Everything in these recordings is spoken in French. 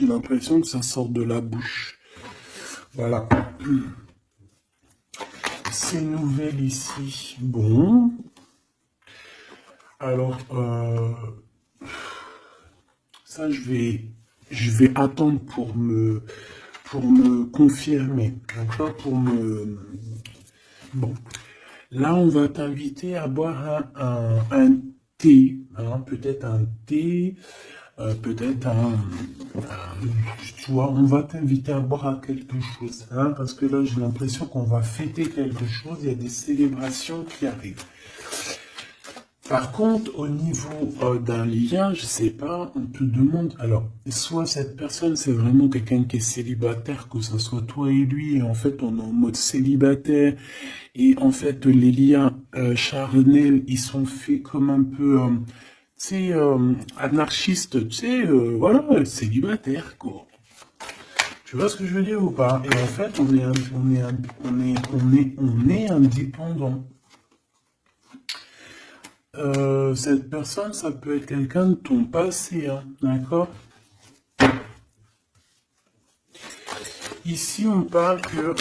J'ai l'impression que ça sort de la bouche. Voilà. C'est nouvelle ici. Bon. Alors, ça, je vais attendre pour me confirmer. D'accord? Bon. Là, on va t'inviter à boire un thé, hein, peut-être un thé, peut-être tu vois, on va t'inviter à boire à quelque chose, hein, parce que là, j'ai l'impression qu'on va fêter quelque chose, il y a des célébrations qui arrivent. Par contre, au niveau d'un lien, je sais pas, on te demande, alors, soit cette personne, c'est vraiment quelqu'un qui est célibataire, que ce soit toi et lui, et en fait, on est en mode célibataire, et en fait, les liens charnels, ils sont faits comme un peu, tu sais, anarchistes, tu sais, voilà, célibataire, quoi. Tu vois ce que je veux dire ou pas? Et en fait, on est indépendant. Cette personne, ça peut être quelqu'un de ton passé, hein, d'accord? Ici, on parle que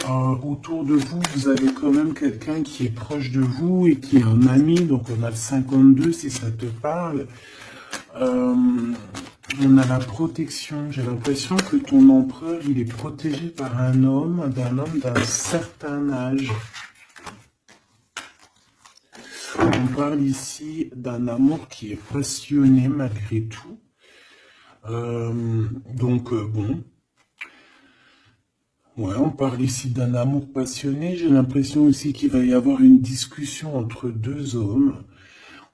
autour de vous, vous avez quand même quelqu'un qui est proche de vous et qui est un ami. Donc, on a le 52 si ça te parle. On a la protection. J'ai l'impression que ton empereur, il est protégé par un homme d'un certain âge. On parle ici d'un amour qui est passionné malgré tout. Bon. Ouais, on parle ici d'un amour passionné. J'ai l'impression aussi qu'il va y avoir une discussion entre deux hommes.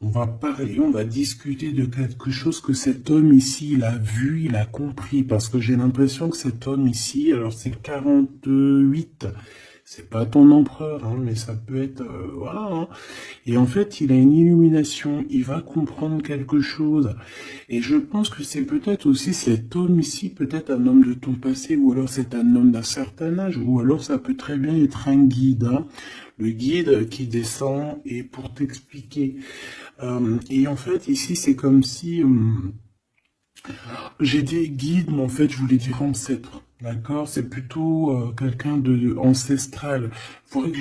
On va parler, on va discuter de quelque chose que cet homme ici, il a vu, il a compris. Parce que j'ai l'impression que cet homme ici, alors c'est 48, c'est pas ton empereur, hein, mais ça peut être, voilà, hein. Et en fait, il a une illumination, il va comprendre quelque chose. Et je pense que c'est peut-être aussi cet homme ici, peut-être un homme de ton passé, ou alors c'est un homme d'un certain âge, ou alors ça peut très bien être un guide, hein. Le guide qui descend et pour t'expliquer. Et en fait, ici, c'est comme si j'ai dit guide, mais en fait, je voulais dire ancêtre. D'accord? C'est plutôt quelqu'un de ancestral. Il faudrait que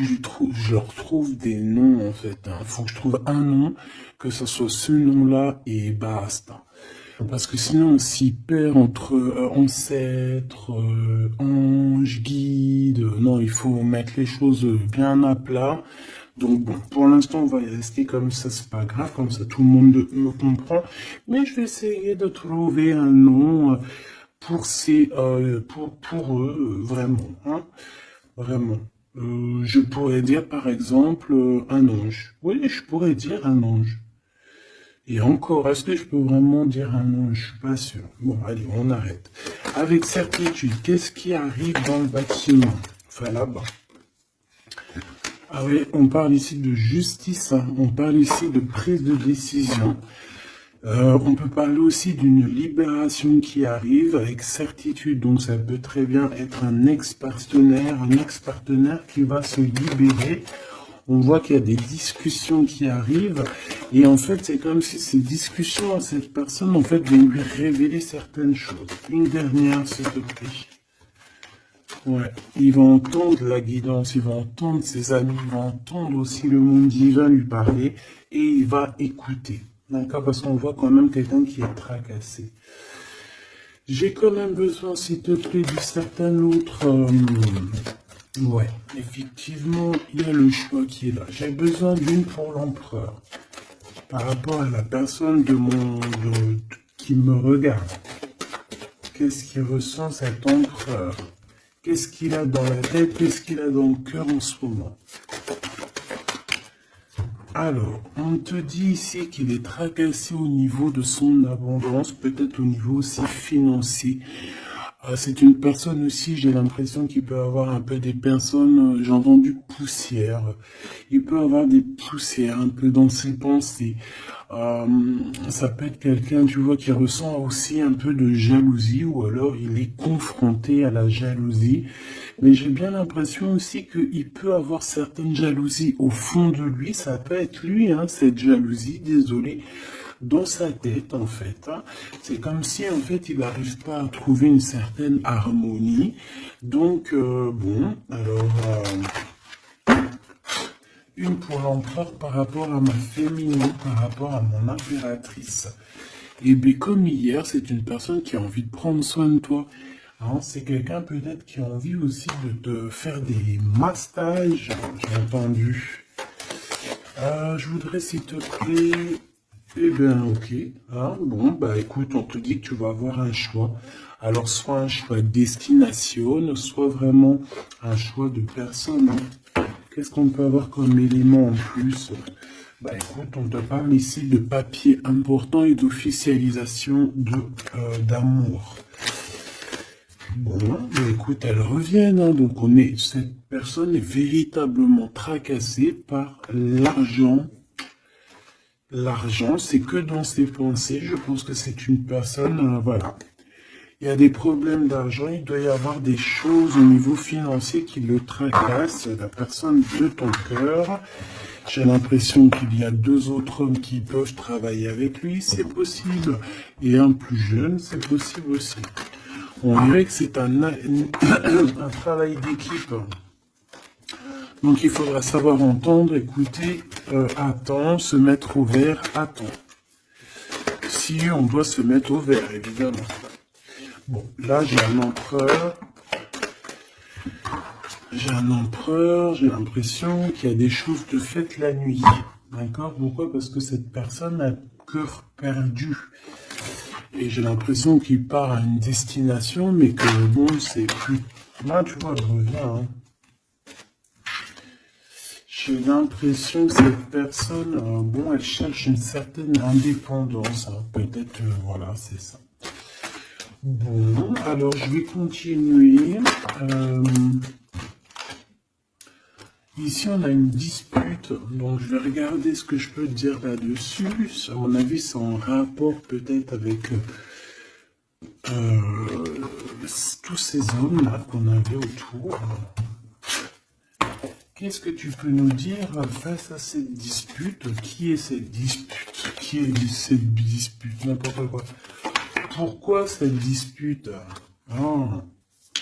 je retrouve des noms, en fait, hein. Il faut que je trouve un nom, que ce soit ce nom-là et basta. Parce que sinon, on s'y perd entre ancêtre, ange, guide. Non, il faut mettre les choses bien à plat. Donc bon, pour l'instant, on va y rester comme ça, c'est pas grave, comme ça tout le monde me comprend. Mais je vais essayer de trouver un nom pour eux, vraiment, hein, vraiment. Je pourrais dire par exemple un ange. Oui, je pourrais dire un ange. Et encore, est-ce que je peux vraiment dire un ange? Je suis pas sûr. Bon, allez, on arrête. Avec certitude, qu'est-ce qui arrive dans le bâtiment? Enfin, là-bas. Ah oui, on parle ici de justice, hein. On parle ici de prise de décision. On peut parler aussi d'une libération qui arrive avec certitude. Donc ça peut très bien être un ex-partenaire qui va se libérer. On voit qu'il y a des discussions qui arrivent. Et en fait, c'est comme si ces discussions à cette personne, en fait, vont lui révéler certaines choses. Une dernière, s'il te plaît. Ouais, il va entendre la guidance, il va entendre ses amis, il va entendre aussi le monde divin lui parler et il va écouter. D'accord? Parce qu'on voit quand même quelqu'un qui est tracassé. J'ai quand même besoin, s'il te plaît, du certain autre. Ouais, effectivement, il y a le choix qui est là. J'ai besoin d'une pour l'empereur. Par rapport à la personne qui me regarde. Qu'est-ce qu'il ressent cet empereur? Qu'est-ce qu'il a dans la tête? Qu'est-ce qu'il a dans le cœur en ce moment? Alors, on te dit ici qu'il est tracassé au niveau de son abondance, peut-être au niveau aussi financier. C'est une personne aussi, j'ai l'impression qu'il peut avoir un peu des personnes, j'ai entendu poussière. Il peut avoir des poussières un peu dans ses pensées. Ça peut être quelqu'un, tu vois, qui ressent aussi un peu de jalousie ou alors il est confronté à la jalousie. Mais j'ai bien l'impression aussi qu'il peut avoir certaines jalousies au fond de lui. Ça peut être lui, hein, cette jalousie, désolé. dans sa tête, en fait. Hein. C'est comme si, en fait, il n'arrive pas à trouver une certaine harmonie. Donc, bon, alors, une pour l'empereur par rapport à ma féminine, par rapport à mon impératrice. Et bien, comme hier, c'est une personne qui a envie de prendre soin de toi. Hein, c'est quelqu'un peut-être qui a envie aussi de te faire des massages, j'ai entendu. Je voudrais, s'il te plaît... Eh bien, ok. Hein, bon, bah écoute, on te dit que tu vas avoir un choix. Alors, soit un choix de destination, soit vraiment un choix de personne. Hein. Qu'est-ce qu'on peut avoir comme élément en plus? Bah écoute, on te parle ici de papier important et d'officialisation d'amour. Bon, bah écoute, elles reviennent, hein, donc cette personne est véritablement tracassée par l'argent. L'argent, c'est que dans ses pensées. Je pense que c'est une personne, voilà. Il y a des problèmes d'argent, il doit y avoir des choses au niveau financier qui le tracassent, la personne de ton cœur. J'ai l'impression qu'il y a 2 autres hommes qui peuvent travailler avec lui, c'est possible. Et un plus jeune, c'est possible aussi. On dirait que c'est un travail d'équipe. Donc il faudra savoir entendre, écouter, attendre, se mettre au vert, attendre. Si on doit se mettre au vert, évidemment. Bon, là j'ai un empereur. J'ai l'impression qu'il y a des choses de faites la nuit. D'accord? Pourquoi? Parce que cette personne a le cœur perdu. Et j'ai l'impression qu'il part à une destination, mais que bon, c'est plus... Là, tu vois, je reviens. Hein. J'ai l'impression que cette personne, bon, elle cherche une certaine indépendance. Hein. Peut-être, voilà, c'est ça. Bon, alors je vais continuer. Ici, on a une dispute, donc je vais regarder ce que je peux dire là-dessus. À mon avis, c'est en rapport peut-être avec tous ces hommes-là qu'on avait autour. Qu'est-ce que tu peux nous dire face à cette dispute? Qui est cette dispute? Qui est cette dispute? N'importe quoi. Pourquoi cette dispute?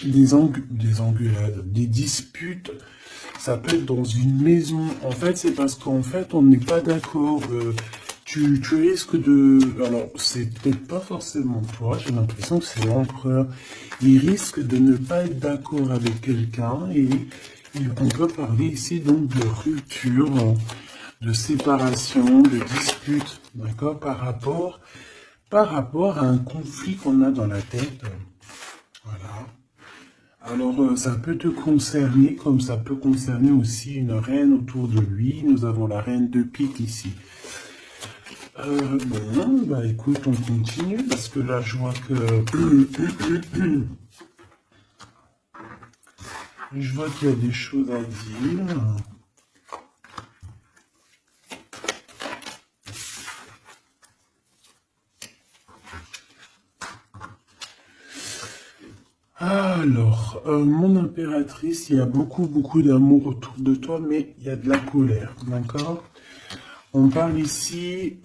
Des engueulades, des disputes, ça peut être dans une maison. En fait, c'est parce qu'en fait, on n'est pas d'accord. Tu risques de... Alors, c'est peut-être pas forcément toi, j'ai l'impression que c'est l'empereur. Il risque de ne pas être d'accord avec quelqu'un et on peut parler ici donc de rupture, de séparation, de dispute, d'accord, par rapport à un conflit qu'on a dans la tête. Voilà. Alors, ça peut te concerner, comme ça peut concerner aussi une reine autour de lui. Nous avons la reine de pique ici. Bon, bah écoute, on continue, parce que là, je vois que... je vois qu'il y a des choses à dire. Alors, mon impératrice, il y a beaucoup d'amour autour de toi, mais il y a de la colère, d'accord? On parle ici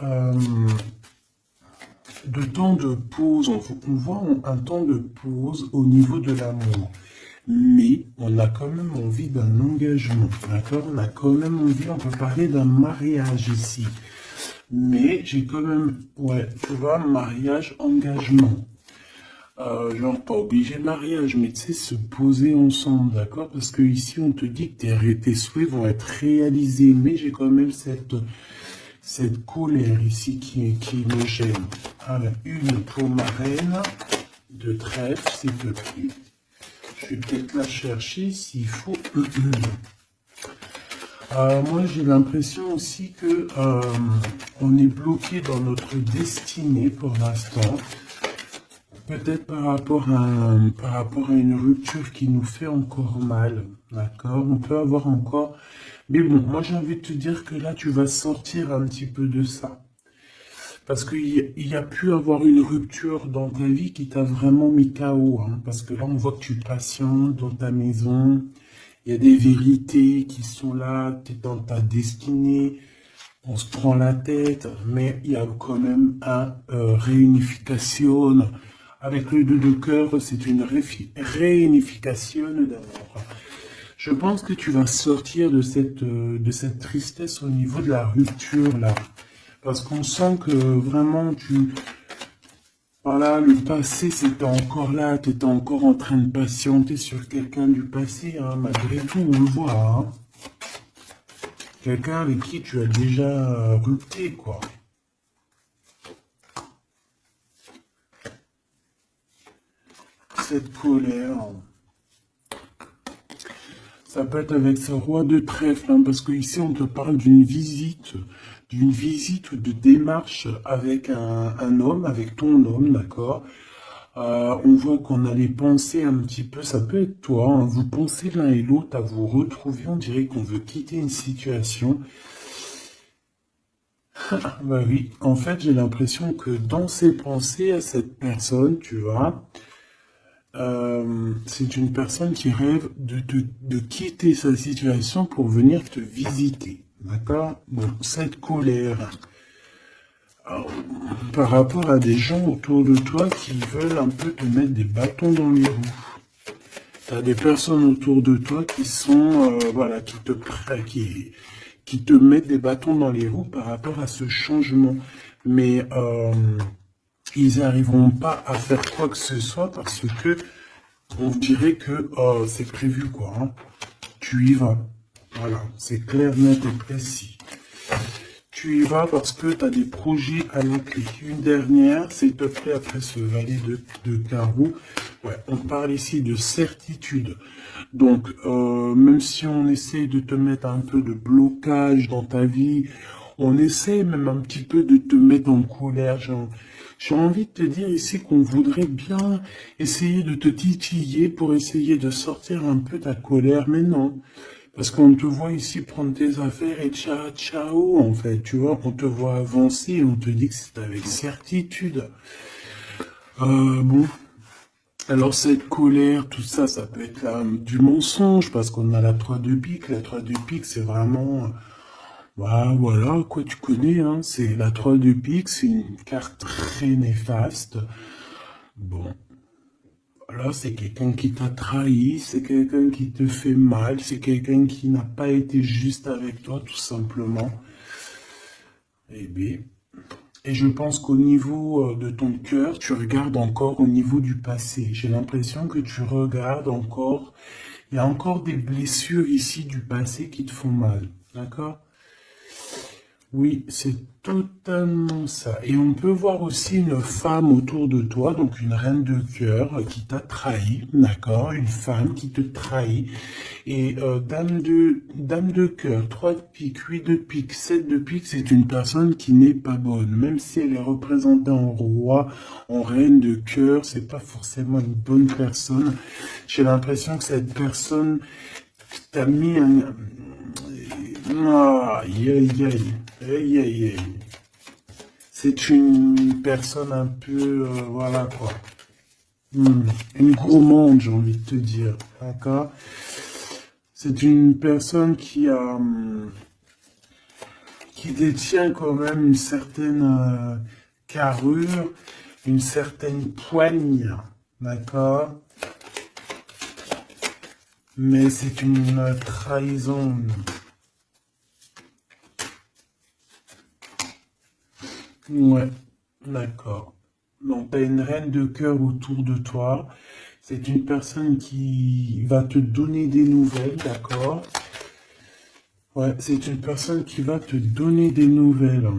de temps de pause, on voit un temps de pause au niveau de l'amour. Mais on a quand même envie d'un engagement, d'accord? On a quand même envie, on peut parler d'un mariage ici. Mais j'ai quand même, ouais, tu vois, mariage, engagement. Genre pas obligé de mariage, mais tu sais, se poser ensemble, d'accord? Parce que ici, on te dit que tes souhaits vont être réalisés, mais j'ai quand même cette colère ici qui me gêne. Alors, une pour ma reine de trèfle, s'il te plaît. Je vais peut-être la chercher s'il faut. Moi, j'ai l'impression aussi que on est bloqué dans notre destinée pour l'instant. Peut-être par rapport à une rupture qui nous fait encore mal, d'accord? On peut avoir encore... Mais bon, moi j'ai envie de te dire que là, tu vas sortir un petit peu de ça. Parce qu'il y a pu avoir une rupture dans ta vie qui t'a vraiment mis KO. Hein, parce que là, on voit que tu patientes dans ta maison. Il y a des vérités qui sont là, tu es dans ta destinée. on se prend la tête, mais il y a quand même un réunification. Avec le 2 de cœur, c'est une réunification d'amour. Je pense que tu vas sortir de cette tristesse au niveau de la rupture, là. Parce qu'on sent que vraiment, voilà, le passé, c'était encore là, tu étais encore en train de patienter sur quelqu'un du passé, hein, malgré tout, on le voit, hein. Quelqu'un avec qui tu as déjà rupté, quoi. Cette colère, ça peut être avec ce roi de trèfle, hein, parce que ici on te parle d'une visite ou de démarche avec un homme, avec ton homme, d'accord. On voit qu'on allait penser un petit peu, ça peut être toi, hein, vous pensez l'un et l'autre à vous retrouver, on dirait qu'on veut quitter une situation. Bah oui, en fait j'ai l'impression que dans ses pensées à cette personne, tu vois, c'est une personne qui rêve de quitter sa situation pour venir te visiter. D'accord? Bon, cette colère par rapport à des gens autour de toi qui veulent un peu te mettre des bâtons dans les roues. Tu as des personnes autour de toi qui sont, voilà, qui te mettent des bâtons dans les roues par rapport à ce changement. Mais ils n'arriveront pas à faire quoi que ce soit parce que on dirait que c'est prévu, quoi. Hein. Tu y vas. Voilà, c'est clair, net et précis. Tu y vas parce que tu as des projets à la clé. Une dernière, s'il te plaît, après ce valet de carreau. Ouais, on parle ici de certitude. Donc, même si on essaie de te mettre un peu de blocage dans ta vie, on essaie même un petit peu de te mettre en colère. J'ai envie de te dire ici qu'on voudrait bien essayer de te titiller pour essayer de sortir un peu ta colère, mais non. Parce qu'on te voit ici prendre tes affaires et ciao, ciao, en fait, tu vois, on te voit avancer, on te dit que c'est avec certitude. Bon, alors cette colère, tout ça, ça peut être du mensonge, parce qu'on a la 3 de pique. La 3 de pique, c'est vraiment... Bah, voilà, quoi, tu connais, hein, c'est la 3 de pique, c'est une carte très néfaste. Bon, voilà, c'est quelqu'un qui t'a trahi, c'est quelqu'un qui te fait mal, c'est quelqu'un qui n'a pas été juste avec toi, tout simplement. Eh bien, et je pense qu'au niveau de ton cœur, tu regardes encore au niveau du passé. J'ai l'impression que tu regardes encore, il y a encore des blessures ici du passé qui te font mal, d'accord? Oui, c'est totalement ça. Et on peut voir aussi une femme autour de toi, donc une reine de cœur qui t'a trahi, d'accord? Une femme qui te trahit. Et dame de cœur, 3 de pique, 8 de pique, 7 de pique, c'est une personne qui n'est pas bonne. Même si elle est représentée en roi, en reine de cœur, c'est pas forcément une bonne personne. J'ai l'impression que cette personne t'a mis un... Aïe, aïe, aïe. Aïe, aïe, aïe. C'est une personne un peu, voilà quoi. Une gourmande, j'ai envie de te dire. D'accord? C'est une personne qui détient quand même une certaine carrure, une certaine poigne. D'accord? Mais c'est une trahison. Ouais, d'accord. Donc, tu as une reine de cœur autour de toi. C'est une personne qui va te donner des nouvelles, d'accord? Ouais, c'est une personne qui va te donner des nouvelles.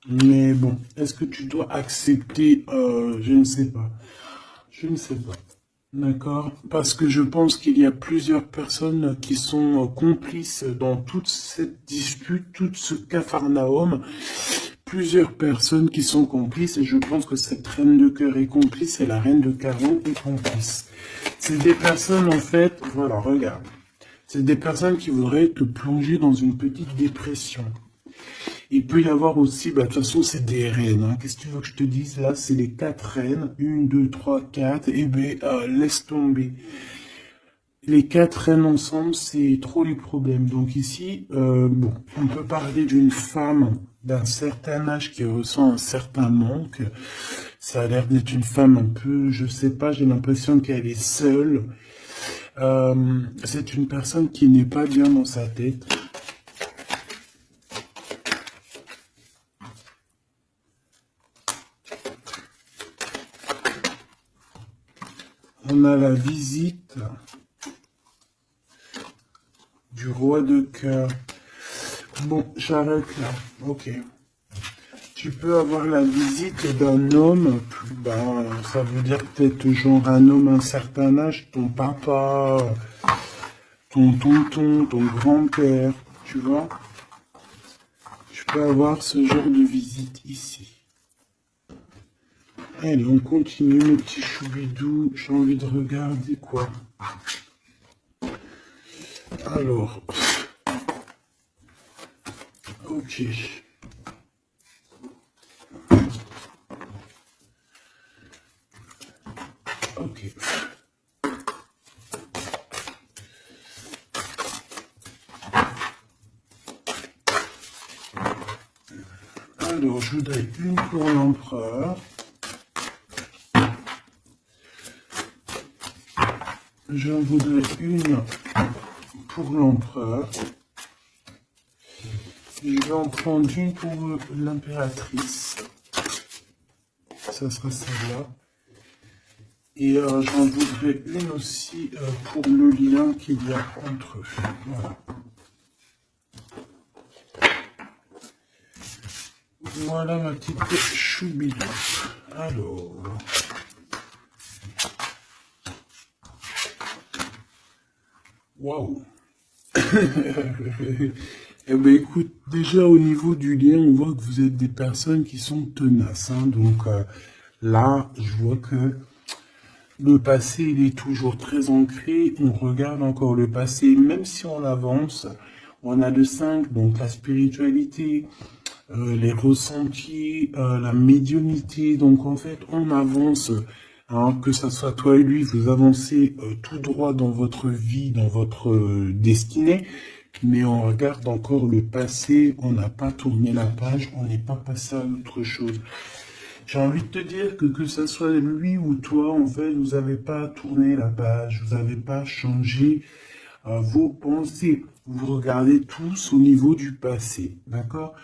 Mais bon, est-ce que tu dois accepter? Je ne sais pas. Je ne sais pas. D'accord? Parce que je pense qu'il y a plusieurs personnes qui sont complices dans toute cette dispute, tout ce capharnaüm. Plusieurs personnes qui sont complices et je pense que cette reine de cœur est complice et la reine de carreau est complice. C'est des personnes en fait, voilà, regarde. C'est des personnes qui voudraient te plonger dans une petite dépression. Il peut y avoir aussi, bah, de toute façon, c'est des reines. Hein. Qu'est-ce que tu veux que je te dise? Là, c'est les 4 reines. 1, 2, 3, 4. Eh bien, laisse tomber. les quatre reines ensemble, c'est trop les problèmes. Donc ici, bon, on peut parler d'une femme d'un certain âge qui ressent un certain manque. Ça a l'air d'être une femme un peu, je sais pas, j'ai l'impression qu'elle est seule. C'est une personne qui n'est pas bien dans sa tête. On a la visite du roi de cœur. Bon, j'arrête là. Ok. Tu peux avoir la visite d'un homme, ben, ça veut dire peut-être genre un homme à un certain âge, ton papa, ton tonton, ton grand-père, tu vois. Tu peux avoir ce genre de visite ici. Allez, on continue, mes petits choubidous. J'ai envie de regarder quoi. Alors, ok. Ok. Alors, je voudrais une pour l'empereur. J'en voudrais une pour l'empereur. Je vais en prendre une pour l'impératrice. Ça sera celle-là. Et j'en voudrais une aussi pour le lien qu'il y a entre eux. Voilà. Voilà ma petite choubidou. Alors. Waouh. Eh ben écoute, déjà au niveau du lien, on voit que vous êtes des personnes qui sont tenaces. Hein. Donc là, je vois que le passé, il est toujours très ancré. On regarde encore le passé, même si on avance. On a le 5, donc la spiritualité, les ressentis, la médiumnité. Donc en fait, on avance. Hein, que ça soit toi et lui, vous avancez tout droit dans votre vie, dans votre destinée. Mais on regarde encore le passé, on n'a pas tourné la page, on n'est pas passé à autre chose. J'ai envie de te dire que ça soit lui ou toi, en fait, vous n'avez pas tourné la page, vous n'avez pas changé vos pensées. Vous regardez tous au niveau du passé, d'accord?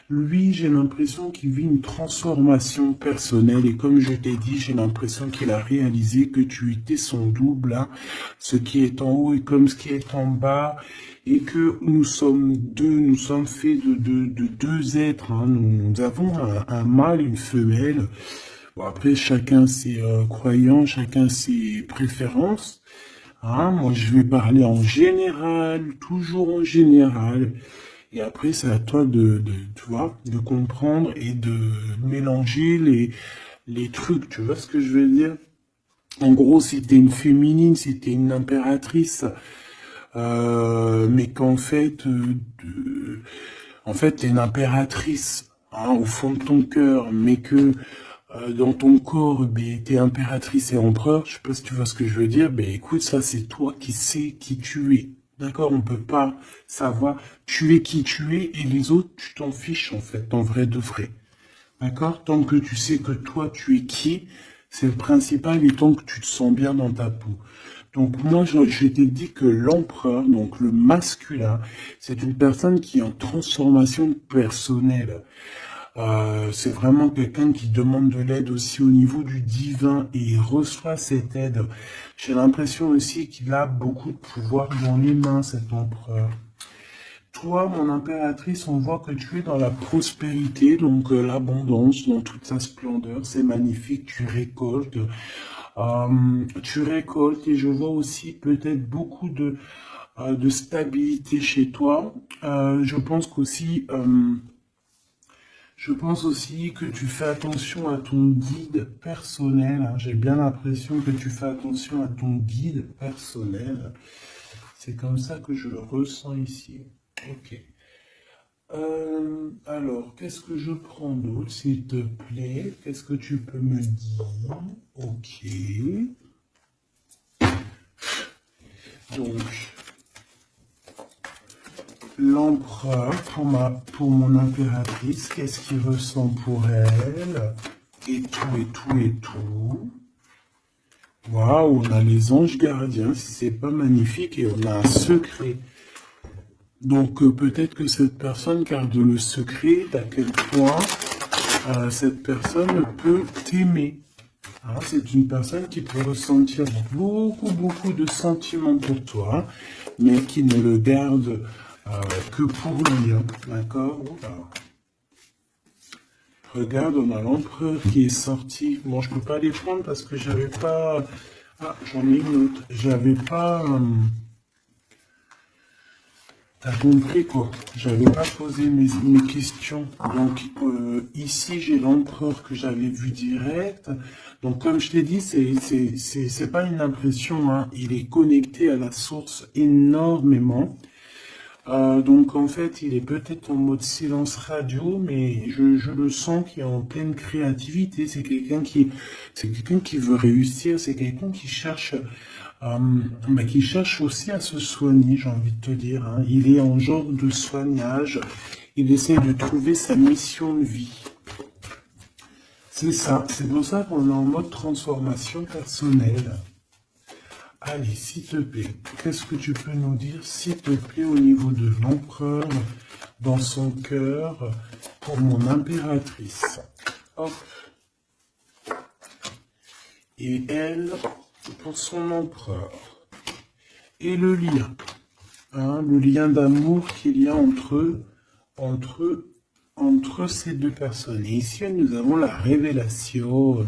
Lui, j'ai l'impression qu'il vit une transformation personnelle et comme je t'ai dit, j'ai l'impression qu'il a réalisé que tu étais son double, hein, ce qui est en haut est comme ce qui est en bas et que nous sommes deux, nous sommes faits de deux êtres, hein. Nous avons un mâle et une femelle. Bon, après, chacun ses croyances, chacun ses préférences. Hein, moi, je vais parler en général, toujours en général. Et après, c'est à toi tu vois, de comprendre et de mélanger les trucs. Tu vois ce que je veux dire? En gros, si t'es une féminine, si t'es une impératrice, mais qu'en fait, en fait, t'es une impératrice, hein, au fond de ton cœur, mais que dans ton corps, ben, t'es impératrice et empereur, je sais pas si tu vois ce que je veux dire, ben écoute, ça c'est toi qui sais qui tu es. D'accord? On peut pas savoir, tu es qui tu es et les autres, tu t'en fiches en fait, en vrai de vrai. D'accord? Tant que tu sais que toi tu es qui, c'est le principal et tant que tu te sens bien dans ta peau. Donc moi, je t'ai dit que l'empereur, donc le masculin, c'est une personne qui est en transformation personnelle. C'est vraiment quelqu'un qui demande de l'aide aussi au niveau du divin et il reçoit cette aide. J'ai l'impression aussi qu'il a beaucoup de pouvoir dans les mains, cet empereur. Toi, mon impératrice, on voit que tu es dans la prospérité, donc l'abondance dans toute sa splendeur. C'est magnifique, tu récoltes et je vois aussi peut-être beaucoup de stabilité chez toi. Je pense aussi que tu fais attention à ton guide personnel. Hein. J'ai bien l'impression que tu fais attention à ton guide personnel. C'est comme ça que je le ressens ici. Ok. Alors, qu'est-ce que je prends d'autre, s'il te plaît? Qu'est-ce que tu peux me dire? Ok. Donc, l'empereur pour mon impératrice, qu'est-ce qu'il ressent pour elle? Et tout, et tout, et tout. Waouh, on a les anges gardiens, si c'est pas magnifique, et on a un secret. Donc peut-être que cette personne garde le secret d'à quel point cette personne peut t'aimer. Hein, c'est une personne qui peut ressentir beaucoup de sentiments pour toi, mais qui ne le garde que pour lui. Hein, d'accord? Regarde, on a l'empereur qui est sorti. Bon, je peux pas les prendre parce que j'avais pas... Ah, j'en ai une autre. J'avais pas... T'as compris quoi? J'avais pas posé mes questions. Donc ici j'ai l'empereur que j'avais vu direct. Donc comme je t'ai dit, c'est pas une impression, hein. Il est connecté à la source énormément. Donc en fait, il est peut-être en mode silence radio, mais je le sens qu'il est en pleine créativité. C'est quelqu'un qui veut réussir. C'est quelqu'un qui cherche aussi à se soigner, j'ai envie de te dire. Hein. Il est en genre de soignage. Il essaie de trouver sa mission de vie. C'est ça. C'est pour ça qu'on est en mode transformation personnelle. Allez, s'il te plaît, qu'est-ce que tu peux nous dire, s'il te plaît, au niveau de l'empereur, dans son cœur, pour mon impératrice? Hop. Et elle, pour son empereur. Et le lien. Hein, le lien d'amour qu'il y a entre ces deux personnes. Et ici, nous avons la révélation.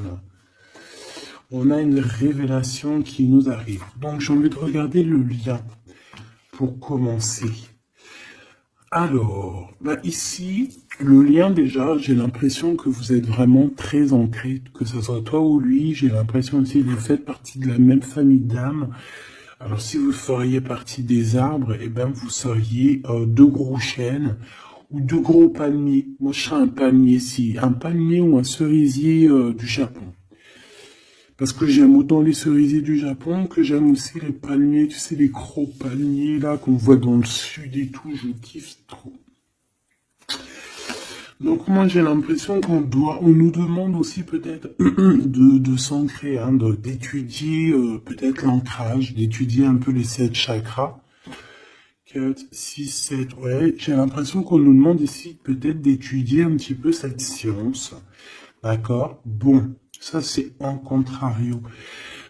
On a une révélation qui nous arrive. Donc, j'ai envie de regarder le lien pour commencer. Alors, ici, le lien déjà, j'ai l'impression que vous êtes vraiment très ancré, que ce soit toi ou lui. J'ai l'impression aussi que vous faites partie de la même famille d'âmes. Alors, si vous feriez partie des arbres, eh ben, vous seriez deux gros chênes ou deux gros palmiers. Moi, je serais un palmier ici, un palmier ou un cerisier du Japon. Parce que j'aime autant les cerisiers du Japon que j'aime aussi les palmiers, tu sais, les gros palmiers là qu'on voit dans le sud et tout, je kiffe trop. Donc moi j'ai l'impression on nous demande aussi peut-être de s'ancrer, hein, d'étudier peut-être l'ancrage, d'étudier un peu les 7 chakras. 4, 6, 7, ouais, j'ai l'impression qu'on nous demande ici peut-être d'étudier un petit peu cette science. D'accord? Bon. Ça, c'est en contrario.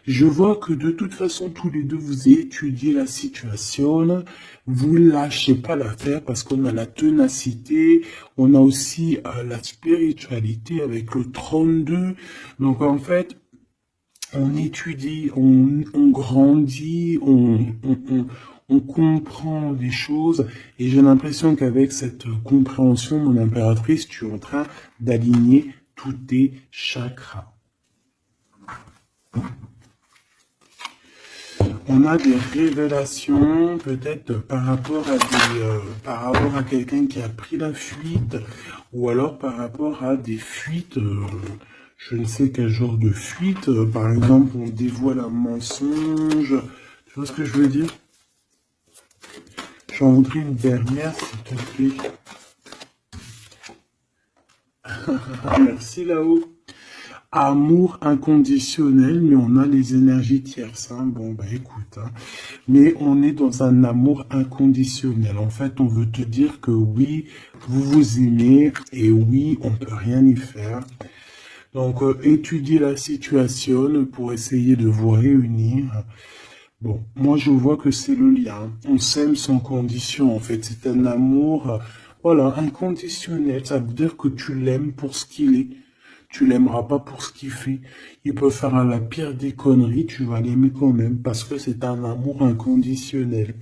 Je vois que de toute façon, tous les deux, vous étudiez la situation. Vous lâchez pas l'affaire parce qu'on a la ténacité. On a aussi la spiritualité avec le 32. Donc, en fait, on étudie, on grandit, on comprend des choses. Et j'ai l'impression qu'avec cette compréhension, mon impératrice, tu es en train d'aligner tous tes chakras. On a des révélations, peut-être par rapport à quelqu'un qui a pris la fuite, ou alors par rapport à des fuites, je ne sais quel genre de fuite, par exemple, on dévoile un mensonge, tu vois ce que je veux dire? J'en voudrais une dernière, s'il te plaît. Merci là-haut. Amour inconditionnel, mais on a les énergies tierces. Hein. Bon, écoute. Hein. Mais on est dans un amour inconditionnel. En fait, on veut te dire que oui, vous vous aimez et oui, on peut rien y faire. Donc, étudiez la situation pour essayer de vous réunir. Bon, moi, je vois que c'est le lien. On s'aime sans condition. En fait, c'est un amour, voilà, inconditionnel. Ça veut dire que tu l'aimes pour ce qu'il est. Tu l'aimeras pas pour ce qu'il fait. Il peut faire la pire des conneries, tu vas l'aimer quand même, parce que c'est un amour inconditionnel.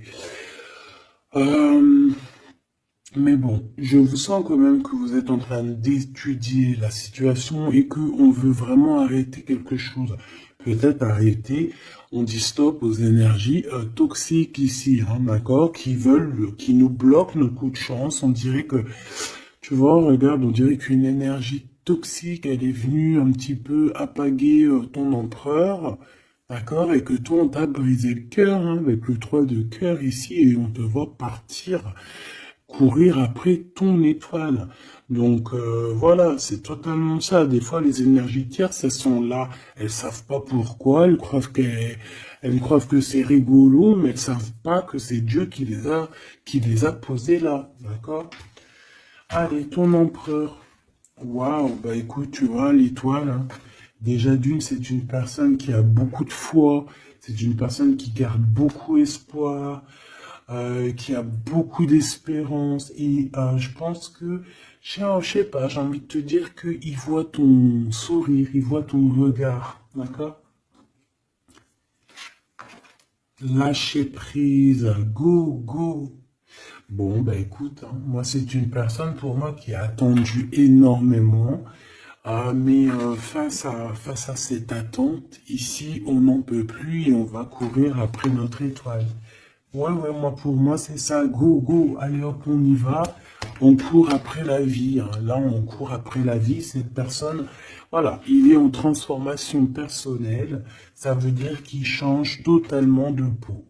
Mais bon, je vous sens quand même que vous êtes en train d'étudier la situation et qu'on veut vraiment arrêter quelque chose. Peut-être arrêter, on dit stop aux énergies toxiques ici, hein, d'accord, qui nous bloquent notre coup de chance. On dirait que, tu vois, regarde, on dirait qu'une énergie toxique, elle est venue un petit peu apaguer ton empereur, d'accord? Et que toi, on t'a brisé le cœur, hein, avec le 3 de cœur ici, et on te voit partir, courir après ton étoile. Donc voilà, c'est totalement ça. Des fois, les énergies tierces, elles sont là, elles savent pas pourquoi, elles croient que c'est rigolo, mais elles savent pas que c'est Dieu qui les a posées là, d'accord? Allez, ton empereur. Waouh, bah écoute, tu vois, l'étoile, hein, déjà d'une, c'est une personne qui a beaucoup de foi, c'est une personne qui garde beaucoup espoir, qui a beaucoup d'espérance, et je pense que, je sais pas, j'ai envie de te dire qu'il voit ton sourire, il voit ton regard, d'accord? Lâcher prise, go, go. Bon, bah écoute, hein, moi c'est une personne pour moi qui a attendu énormément. Mais face à cette attente, ici, on n'en peut plus et on va courir après notre étoile. Ouais, ouais, moi, pour moi, c'est ça. Go, go, allez hop, on y va. On court après la vie, hein. Là, on court après la vie. Cette personne, voilà, il est en transformation personnelle. Ça veut dire qu'il change totalement de peau.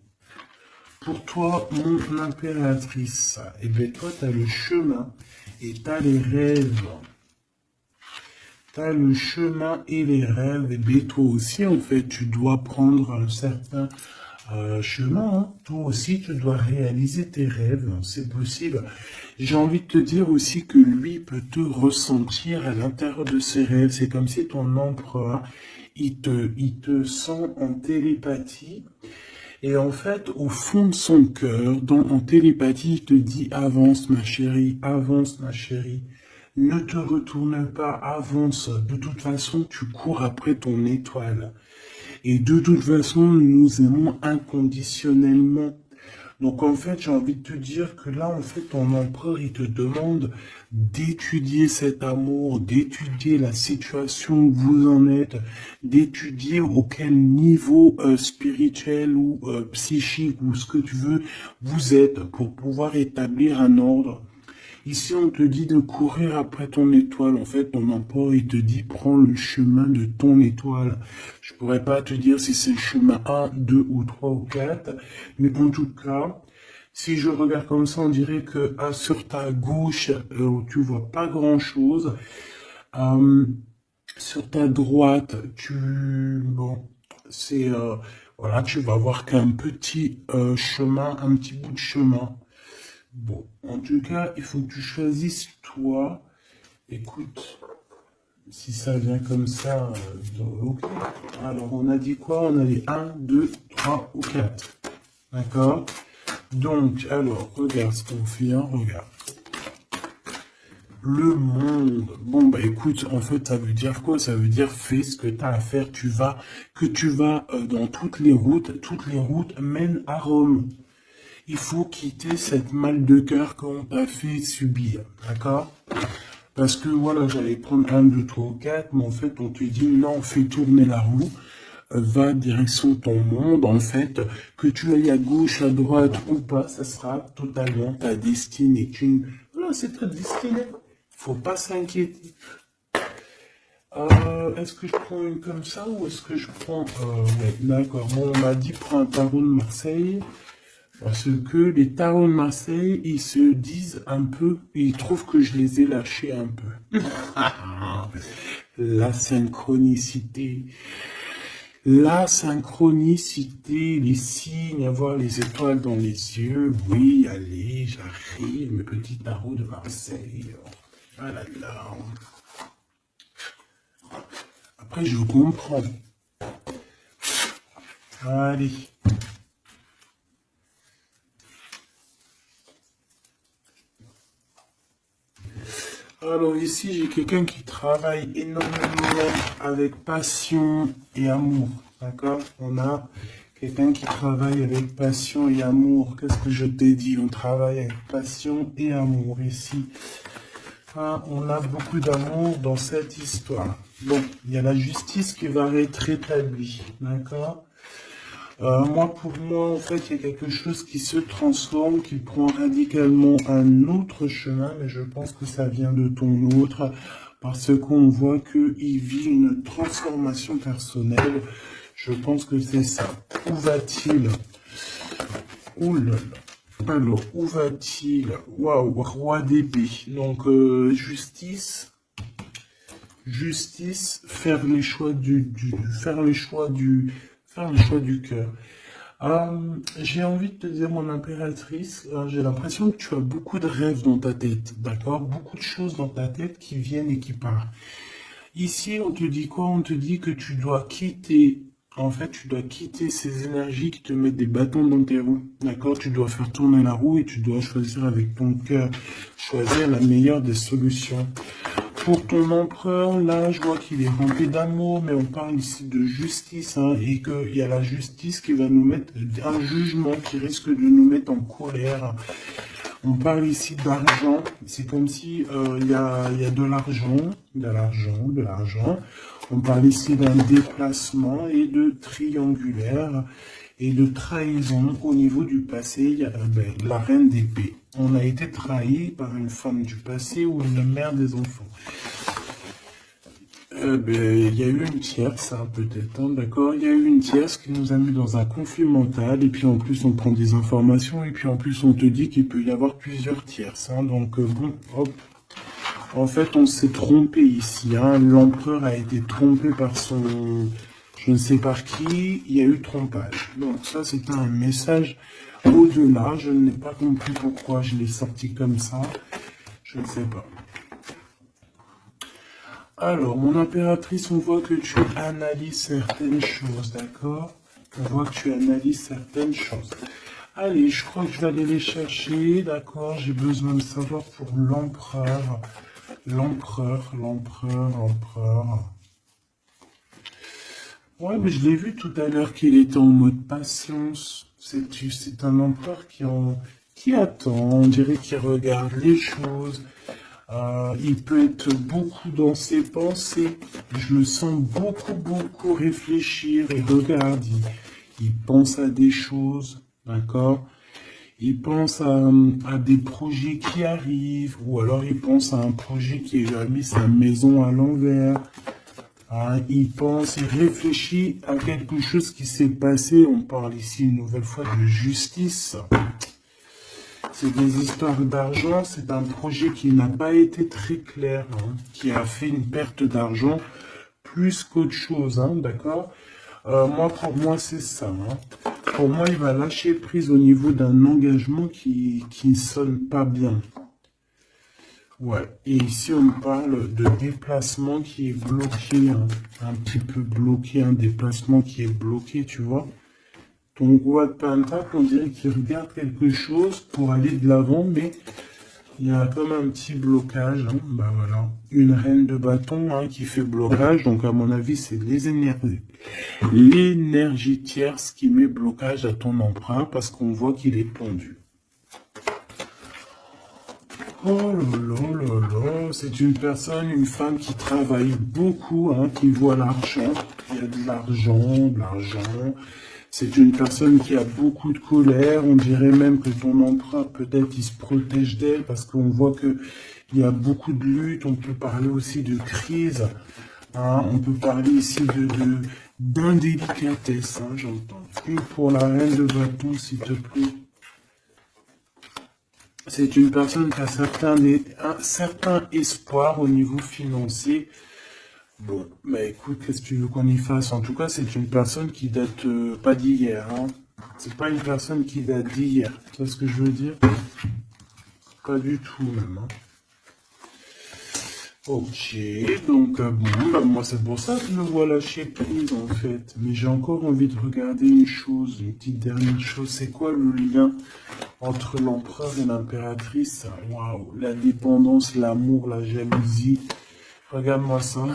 Pour toi, mon impératrice, eh bien, toi, tu as le chemin et tu as les rêves. T'as le chemin et les rêves, et bien toi aussi, en fait, tu dois prendre un certain chemin, hein. Toi aussi, tu dois réaliser tes rêves, c'est possible. J'ai envie de te dire aussi que lui peut te ressentir à l'intérieur de ses rêves. C'est comme si ton empereur, il te sent en télépathie. Et en fait, au fond de son cœur, en télépathie, il te dit avance ma chérie, ne te retourne pas, avance. De toute façon, tu cours après ton étoile. Et de toute façon, nous nous aimons inconditionnellement. Donc en fait, j'ai envie de te dire que là, en fait, ton empereur, il te demande d'étudier cet amour, d'étudier la situation où vous en êtes, d'étudier auquel niveau spirituel ou psychique ou ce que tu veux vous êtes pour pouvoir établir un ordre. Ici, on te dit de courir après ton étoile. En fait, ton empereur, il te dit, prends le chemin de ton étoile. Je pourrais pas te dire si c'est le chemin 1, 2 ou 3 ou 4. Mais en tout cas, si je regarde comme ça, on dirait que sur ta gauche, tu vois pas grand-chose. Euh, sur ta droite, bon, c'est, voilà, tu vas voir qu'un petit chemin, un petit bout de chemin. Bon, en tout cas, il faut que tu choisisses toi. Écoute, si ça vient comme ça, ok. Alors, on a dit quoi? On a dit 1, 2, 3 ou 4. D'accord? Donc, alors, regarde ce qu'on fait, hein, regarde. Le monde. Bon, bah écoute, en fait, ça veut dire quoi? Ça veut dire fais ce que tu as à faire. Tu vas dans toutes les routes mènent à Rome. Il faut quitter cette mal de cœur qu'on t'a fait subir, d'accord? Parce que voilà, j'allais prendre 1, 2, 3 ou 4, mais en fait, on te dit non, fais tourner la roue, va direction ton monde, en fait, que tu ailles à gauche, à droite ou pas, ça sera totalement ta destinée. Voilà, c'est ta destinée. Faut pas s'inquiéter. Est-ce que je prends une comme ça ou est-ce que je prends... ouais, d'accord. Bon, on m'a dit prends un tarot de Marseille. Parce que les tarots de Marseille, ils se disent un peu, ils trouvent que je les ai lâchés un peu. La synchronicité. La synchronicité, les signes, avoir les étoiles dans les yeux. Oui, allez, j'arrive, mes petits tarots de Marseille. Ah là là. Après, je comprends. Allez. Alors ici, j'ai quelqu'un qui travaille énormément avec passion et amour. D'accord? On a quelqu'un qui travaille avec passion et amour. Qu'est-ce que je t'ai dit? On travaille avec passion et amour ici. Ah, on a beaucoup d'amour dans cette histoire. Bon, il y a la justice qui va être rétablie. D'accord? Pour moi, en fait, il y a quelque chose qui se transforme, qui prend radicalement un autre chemin, mais je pense que ça vient de ton autre, parce qu'on voit qu'il vit une transformation personnelle. Je pense que c'est ça. Où va-t-il? Ouh là là. Alors, où va-t-il? Waouh, roi d'épée. Donc, justice. Justice, faire les choix faire le choix faire le choix du cœur. J'ai envie de te dire, mon impératrice, j'ai l'impression que tu as beaucoup de rêves dans ta tête, d'accord? Beaucoup de choses dans ta tête qui viennent et qui partent. Ici, on te dit quoi? On te dit que tu dois quitter, en fait, tu dois quitter ces énergies qui te mettent des bâtons dans tes roues, d'accord? Tu dois faire tourner la roue et tu dois choisir avec ton cœur, choisir la meilleure des solutions. Pour ton empereur, là, je vois qu'il est rempli d'amour, mais on parle ici de justice, hein, et qu'il y a la justice qui va nous mettre, un jugement qui risque de nous mettre en colère. On parle ici d'argent, c'est comme si il y a de l'argent, de l'argent. On parle ici d'un déplacement et de triangulaire et de trahison au niveau du passé. Il y a la reine d'épée. On a été trahi par une femme du passé ou une mère des enfants. Il y a eu une tierce, hein, peut-être, hein, d'accord? Il y a eu une tierce qui nous a mis dans un conflit mental, et puis en plus on prend des informations, et puis en plus on te dit qu'il peut y avoir plusieurs tierces, hein, donc bon, hop. En fait, on s'est trompé ici, hein. L'empereur a été trompé par son, je ne sais par qui, il y a eu trompage. Donc ça, c'était un message au-delà, je n'ai pas compris pourquoi je l'ai sorti comme ça, je ne sais pas. Alors, mon impératrice, on voit que tu analyses certaines choses, d'accord? On voit que tu analyses certaines choses. Allez, je crois que je vais aller les chercher, d'accord? J'ai besoin de savoir pour l'empereur. L'empereur. Ouais, mais je l'ai vu tout à l'heure qu'il était en mode patience. C'est un empereur qui attend, on dirait qu'il regarde les choses. Il peut être beaucoup dans ses pensées. Je le sens beaucoup réfléchir et regarde. Il pense à des choses, d'accord? Il pense à des projets qui arrivent, ou alors il pense à un projet qui lui a mis sa maison à l'envers. Hein, il pense, il réfléchit à quelque chose qui s'est passé. On parle ici une nouvelle fois de justice. C'est des histoires d'argent, c'est un projet qui n'a pas été très clair, hein, qui a fait une perte d'argent plus qu'autre chose, hein, d'accord? Pour moi, c'est ça. Hein. Pour moi, il va lâcher prise au niveau d'un engagement qui ne sonne pas bien. Ouais, et ici, on parle de déplacement qui est bloqué, hein, un petit peu bloqué, un déplacement qui est bloqué, tu vois? Ton roi de pentacle, on dirait qu'il regarde quelque chose pour aller de l'avant, mais il y a comme un petit blocage. Hein. Bah voilà, une reine de bâton hein, qui fait blocage. Donc à mon avis, c'est l'énergie tierce qui met blocage à ton emprunt parce qu'on voit qu'il est pendu. Oh là là là, c'est une personne, une femme qui travaille beaucoup, hein, qui voit l'argent. Il y a de l'argent. C'est une personne qui a beaucoup de colère. On dirait même que ton emprunt, peut-être, il se protège d'elle parce qu'on voit que il y a beaucoup de luttes. On peut parler aussi de crise. Hein, on peut parler ici d'indélicatesse. Hein, j'entends. Une pour la reine de bâton, s'il te plaît. C'est une personne qui a un certain espoir au niveau financier. Bon, bah écoute, qu'est-ce que tu veux qu'on y fasse? En tout cas, c'est une personne qui date pas d'hier. Hein. C'est pas une personne qui date d'hier. Tu vois ce que je veux dire? Pas du tout même. Hein. Ok, donc bon, bah, moi c'est pour ça que je me vois lâcher prise en fait. Mais j'ai encore envie de regarder une chose, une petite dernière chose. C'est quoi le lien entre l'empereur et l'impératrice? Waouh, la dépendance, l'amour, la jalousie. Regarde-moi ça.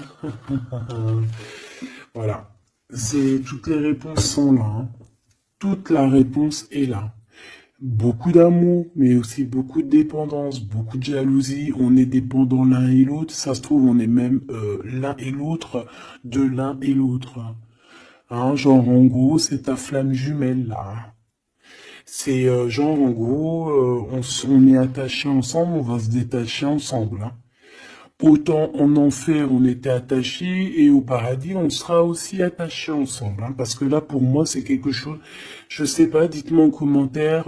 Voilà. Toutes les réponses sont là. Hein. Toute la réponse est là. Beaucoup d'amour, mais aussi beaucoup de dépendance, beaucoup de jalousie. On est dépendants l'un et l'autre. Ça se trouve, on est même l'un et l'autre de l'un et l'autre. Hein, genre, en gros, c'est ta flamme jumelle, là. C'est genre, en gros, on est attachés ensemble, on va se détacher ensemble. Hein. autant en enfer on était attachés et au paradis on sera aussi attachés ensemble. Hein, parce que là pour moi c'est quelque chose, je sais pas, dites-moi en commentaire,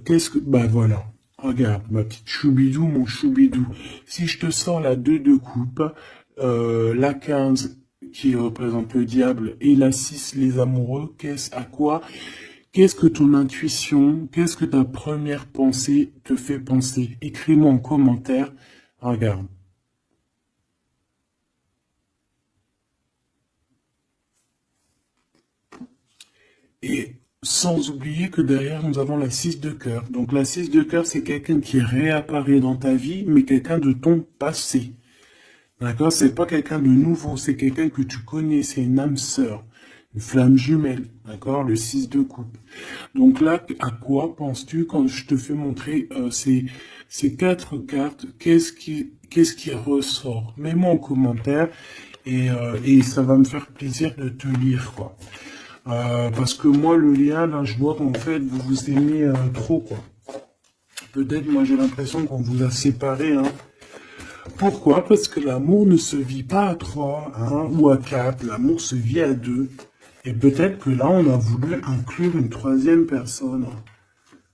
qu'est-ce que... Bah voilà, regarde ma petite choubidou, mon choubidou. Si je te sors la 2 de coupe, la 15 qui représente le diable et la 6 les amoureux, qu'est-ce que ton intuition, qu'est-ce que ta première pensée te fait penser? Écris-moi en commentaire. Regarde. Et sans oublier que derrière, nous avons la 6 de cœur. Donc la 6 de cœur, c'est quelqu'un qui réapparaît dans ta vie, mais quelqu'un de ton passé. D'accord? C'est pas quelqu'un de nouveau, c'est quelqu'un que tu connais, c'est une âme sœur, une flamme jumelle. D'accord? Le 6 de coupe. Donc là, à quoi penses-tu quand je te fais montrer ces 4 cartes? Qu'est-ce qui ressort? Mets-moi en commentaire et ça va me faire plaisir de te lire, quoi. Parce que moi, le lien, là, je vois qu'en fait, vous vous aimez trop, quoi. Peut-être, moi, j'ai l'impression qu'on vous a séparés, hein. Pourquoi? Parce que l'amour ne se vit pas à 3, hein, ou à 4. L'amour se vit à 2. Et peut-être que là, on a voulu inclure une 3e personne.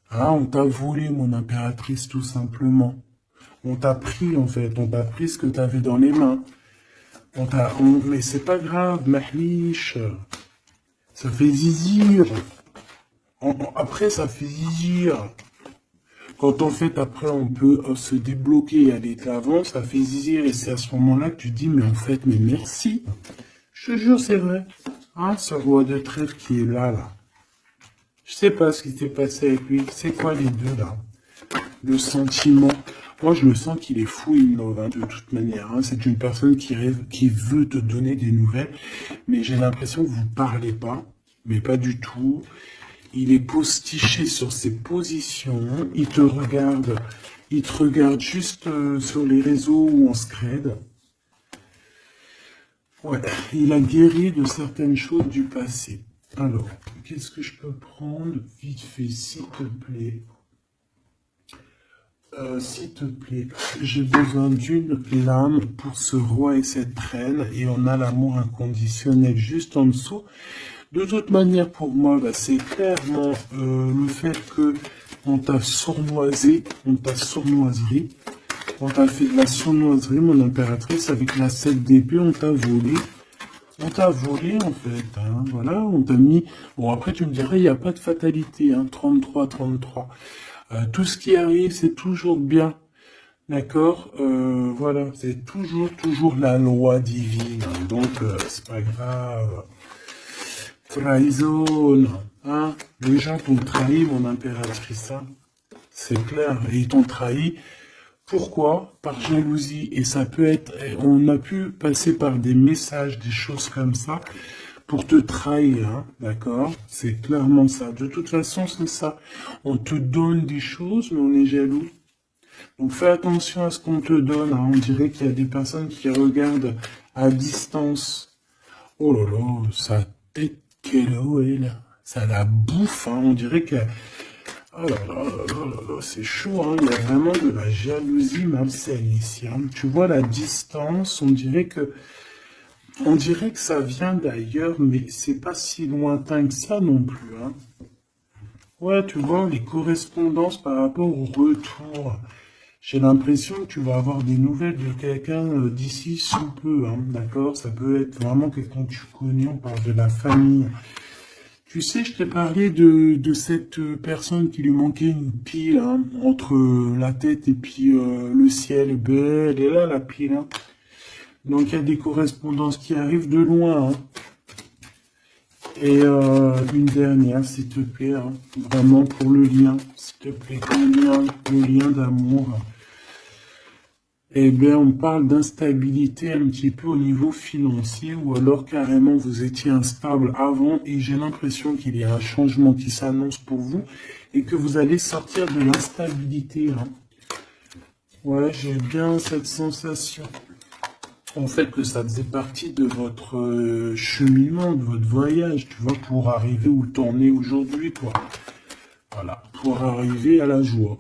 Ah, on t'a volé, mon impératrice, tout simplement. On t'a pris, en fait. On t'a pris ce que tu avais dans les mains. Mais c'est pas grave, mahlish. Ça fait zizir. Après, ça fait zizir. Quand en fait, après, on peut se débloquer et aller de l'avant, ça fait zizir. Et c'est à ce moment-là que tu dis, mais en fait, mais merci. Je te jure, c'est vrai. Ah, ce roi de trèfle qui est là. Je sais pas ce qui s'est passé avec lui. C'est quoi les deux, là? Le sentiment. Moi, je le sens qu'il est fou, il love, hein, de toute manière. Hein. C'est une personne qui rêve, qui veut te donner des nouvelles. Mais j'ai l'impression que vous parlez pas. Mais pas du tout. Il est postiché sur ses positions. Il te regarde juste sur les réseaux ou en scred. Ouais, il a guéri de certaines choses du passé. Alors, qu'est-ce que je peux prendre vite fait, s'il te plaît? S'il te plaît, j'ai besoin d'une lame pour ce roi et cette reine, et on a l'amour inconditionnel juste en dessous. De toute manière, pour moi, bah, c'est clairement le fait que on t'a sournoisé, on t'a sournoiserie, on t'a fait de la sournoiserie, mon impératrice, avec la 7 d'épée, on t'a volé. On t'a volé, en fait, hein, voilà, on t'a mis... Bon, après, tu me dirais, il n'y a pas de fatalité, hein, 33, 33. Tout ce qui arrive, c'est toujours bien, d'accord? Voilà, c'est toujours la loi divine, hein, donc c'est pas grave. Trahison, hein? Les gens t'ont trahi, mon impératrice, hein? C'est clair, et ils t'ont trahi. Pourquoi? Par jalousie. Et ça peut être, on a pu passer par des messages, des choses comme ça, pour te trahir, hein, d'accord? C'est clairement ça. De toute façon, c'est ça. On te donne des choses, mais on est jaloux. Donc fais attention à ce qu'on te donne, hein. On dirait qu'il y a des personnes qui regardent à distance. Oh là là, sa tête qu'elle a, elle. Ça la bouffe, hein. On dirait que... Oh là là là là là là, c'est chaud, hein. Il y a vraiment de la jalousie malsaine ici, hein. Tu vois la distance, on dirait que ça vient d'ailleurs, mais c'est pas si lointain que ça non plus, hein. Ouais, tu vois, les correspondances par rapport au retour. J'ai l'impression que tu vas avoir des nouvelles de quelqu'un d'ici sous peu, hein, d'accord? Ça peut être vraiment quelqu'un que tu connais, on parle de la famille. Tu sais, je t'ai parlé de cette personne qui lui manquait une pile, hein, entre la tête et puis le ciel. Ben, elle est là, la pile, hein. Donc, il y a des correspondances qui arrivent de loin, hein. Et une dernière, s'il te plaît, hein, vraiment pour le lien, s'il te plaît, le lien d'amour. Eh bien, on parle d'instabilité un petit peu au niveau financier, ou alors carrément vous étiez instable avant, et j'ai l'impression qu'il y a un changement qui s'annonce pour vous, et que vous allez sortir de l'instabilité, hein. Ouais, j'ai bien cette sensation. En fait, que ça faisait partie de votre cheminement, de votre voyage, tu vois, pour arriver où t'en es aujourd'hui, quoi. Voilà, pour arriver à la joie.